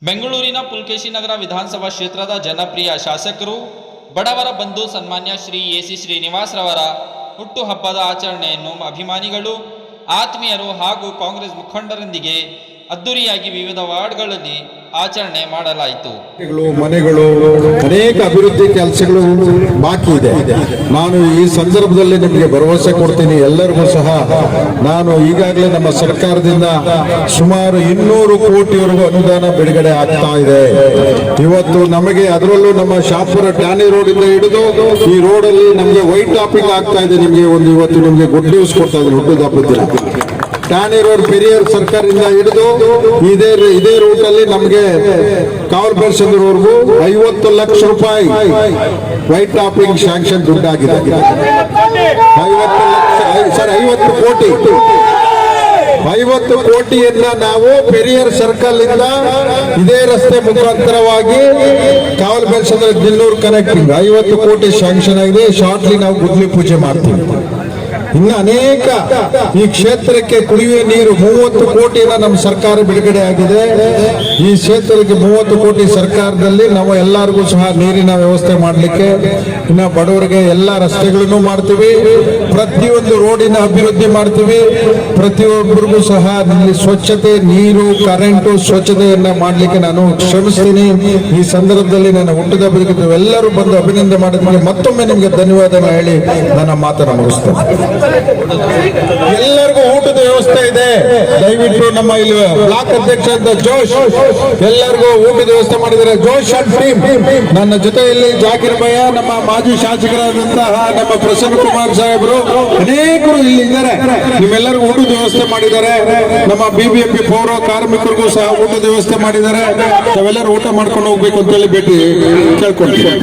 ಬೆಂಗಳೂರಿನ ಪುಲ್ಕೇಶಿ ನಗರ ವಿಧಾನಸಭಾ ಕ್ಷೇತ್ರದ ಜನಪ್ರಿಯ ಶಾಸಕರು ಬಡವರ ಬಂಧು ಸನ್ಮಾನ್ಯ ಶ್ರೀ ಎಸಿ ಶ್ರೀನಿವಾಸ್ ರವರ ಹುಟ್ಟುಹಬ್ಬದ ಆಚರಣೆಯನ್ನು ಅಭಿಮಾನಿಗಳು, ಆತ್ಮೀಯರು ಹಾಗೂ ಕಾಂಗ್ರೆಸ್ ಮುಖಂಡರೊಂದಿಗೆ ಅದ್ದೂರಿಯಾಗಿ ವಿವಿಧ ವಾರ್ಡ್ಗಳಲ್ಲಿ ಆಚರಣೆ ಮಾಡಲಾಯಿತು. ಮನೆಗಳು ಅನೇಕ ಅಭಿವೃದ್ಧಿ ಕೆಲಸಗಳು ಬಾಕಿ ಇದೆ. ನಾನು ಈ ಸಂದರ್ಭದಲ್ಲಿ ನಿಮಗೆ ಭರವಸೆ ಕೊಡ್ತೀನಿ, ಎಲ್ಲರಿಗೂ ಸಹ ನಾನು ಈಗಾಗಲೇ ನಮ್ಮ ಸರ್ಕಾರದಿಂದ ಸುಮಾರು 200 ಕೋಟಿವರೆಗೂ ಅನುದಾನ ಬಿಡುಗಡೆ ಆಗ್ತಾ ಇದೆ. ಇವತ್ತು ನಮಗೆ ಅದರಲ್ಲೂ ನಮ್ಮ ಶಾಪುರ ಟ್ಯಾನಿ ರೋಡ್ ಇಂದ ಹಿಡಿದು ಈ ರೋಡ್ ಅಲ್ಲಿ ನಮಗೆ ವೈಟ್ ಟಾಪಿಂಗ್ ಆಗ್ತಾ ಇದೆ. ನಿಮಗೆ ಇವತ್ತು ನಿಮಗೆ ಗುಡ್ ನ್ಯೂಸ್ ಕೊಡ್ತಾ ಇದ್ದೀನಿ. ಹುಟ್ಟುಹಬ್ಬದ ಟ್ಯಾನಿ ರೋಡ್ ಪೆರಿಯರ್ ಸರ್ಕಾರದಿಂದ ಹಿಡಿದು ಇದೇ ರೂಟ್ ಅಲ್ಲಿ ನಮಗೆ ಕಾವಲ್ ಬೆಳ್ಸಂದ್ರವರೆಗೂ 50 ಲಕ್ಷ ರೂಪಾಯಿ ವೈಟ್ ಟಾಪಿಂಗ್ ಶಾಂಕ್ಷನ್ ದುಡ್ಡಾಗಿದೆ. 50 ಕೋಟಿ 50 ಕೋಟಿಯನ್ನ ನಾವು ಪೆರಿಯರ್ ಸರ್ಕಲ್ ಇಂದ ಇದೇ ರಸ್ತೆ ಮುಖಾಂತರವಾಗಿ ಕಾವಲ್ ಬೆಳ್ಸಂದ್ರ ದಿಲ್ಲೂರು ಕನೆಕ್ಟಿಂಗ್ 50 ಕೋಟಿ ಶಾಂಕ್ಷನ್ ಆಗಿದೆ. ಶಾರ್ಟ್ಲಿ ನಾವು ಗುದ್ಲಿ ಪೂಜೆ ಮಾಡ್ತೀವಿ. ಇನ್ನು ಅನೇಕ ಈ ಕ್ಷೇತ್ರಕ್ಕೆ ಕುಡಿಯುವ ನೀರು 30 ಕೋಟಿಯನ್ನ ನಮ್ಮ ಸರ್ಕಾರ ಬಿಡುಗಡೆ ಆಗಿದೆ. ಈ ಕ್ಷೇತ್ರಕ್ಕೆ 30 ಕೋಟಿ ಸರ್ಕಾರದಲ್ಲಿ ನಾವು ಎಲ್ಲರಿಗೂ ಸಹ ನೀರಿನ ವ್ಯವಸ್ಥೆ ಮಾಡಲಿಕ್ಕೆ, ಇನ್ನು ಬಡವರಿಗೆ ಎಲ್ಲ ರಸ್ತೆಗಳನ್ನು ಮಾಡ್ತೀವಿ, ಪ್ರತಿಯೊಂದು ರೋಡಿನ ಅಭಿವೃದ್ಧಿ ಮಾಡ್ತೀವಿ, ಪ್ರತಿಯೊಬ್ಬರಿಗೂ ಸಹ ಸ್ವಚ್ಛತೆ, ನೀರು, ಕರೆಂಟು, ಸ್ವಚ್ಛತೆಯನ್ನ ಮಾಡಲಿಕ್ಕೆ ನಾನು ಶ್ರಮಿಸ್ತೀನಿ. ಈ ಸಂದರ್ಭದಲ್ಲಿ ನನ್ನ ಹುಟ್ಟಿದ ಬದುಕಿದ್ದು ಎಲ್ಲರೂ ಬಂದು ಅಭಿನಂದನೆ ಮಾಡಿದ ಮತ್ತೊಮ್ಮೆ ನಿಮಗೆ ಧನ್ಯವಾದ ಹೇಳಿ ನನ್ನ ಮಾತನ್ನು ಮುಗಿಸ್ತೇನೆ. ಎಲ್ಲರಿಗೂ ಊಟದ ವ್ಯವಸ್ಥೆ ಇದೆ. ದಯವಿಟ್ಟು ನಮ್ಮ ಇಲ್ಲಿ ಬ್ಲಾಕ್ ಅಧ್ಯಕ್ಷ ಅಂತ ಜೋಶ್ ಎಲ್ಲರಿಗೂ ಊಟದ ವ್ಯವಸ್ಥೆ ಮಾಡಿದ್ದಾರೆ. ಜೋಶ್ ಅಂಡ್ ಟೀಮ್. ನನ್ನ ಜೊತೆಯಲ್ಲಿ ಜಾಕಿರ್ ಭಯ್ಯ, ನಮ್ಮ ಮಾಜಿ ಶಾಸಕರಾದಂತಹ ನಮ್ಮ ಪ್ರಸನ್ನ ಕುಮಾರ್ ಸಾಹೇಬರು, ಅನೇಕರು ಇಲ್ಲಿ ಇದ್ದಾರೆ. ನಿಮ್ಮೆಲ್ಲರಿಗೂ ಊಟದ ವ್ಯವಸ್ಥೆ ಮಾಡಿದ್ದಾರೆ. ನಮ್ಮ ಬಿಬಿಎಂಪಿ ಪೌರ ಕಾರ್ಮಿಕರಿಗೂ ಸಹ ಊಟದ ವ್ಯವಸ್ಥೆ ಮಾಡಿದ್ದಾರೆ. ನಾವೆಲ್ಲರೂ ಊಟ ಮಾಡ್ಕೊಂಡು ಹೋಗ್ಬೇಕು ಅಂತ ಹೇಳಿ ಭೇಟಿ ಕೇಳ್ಕೊಳ್ತೀವಿ.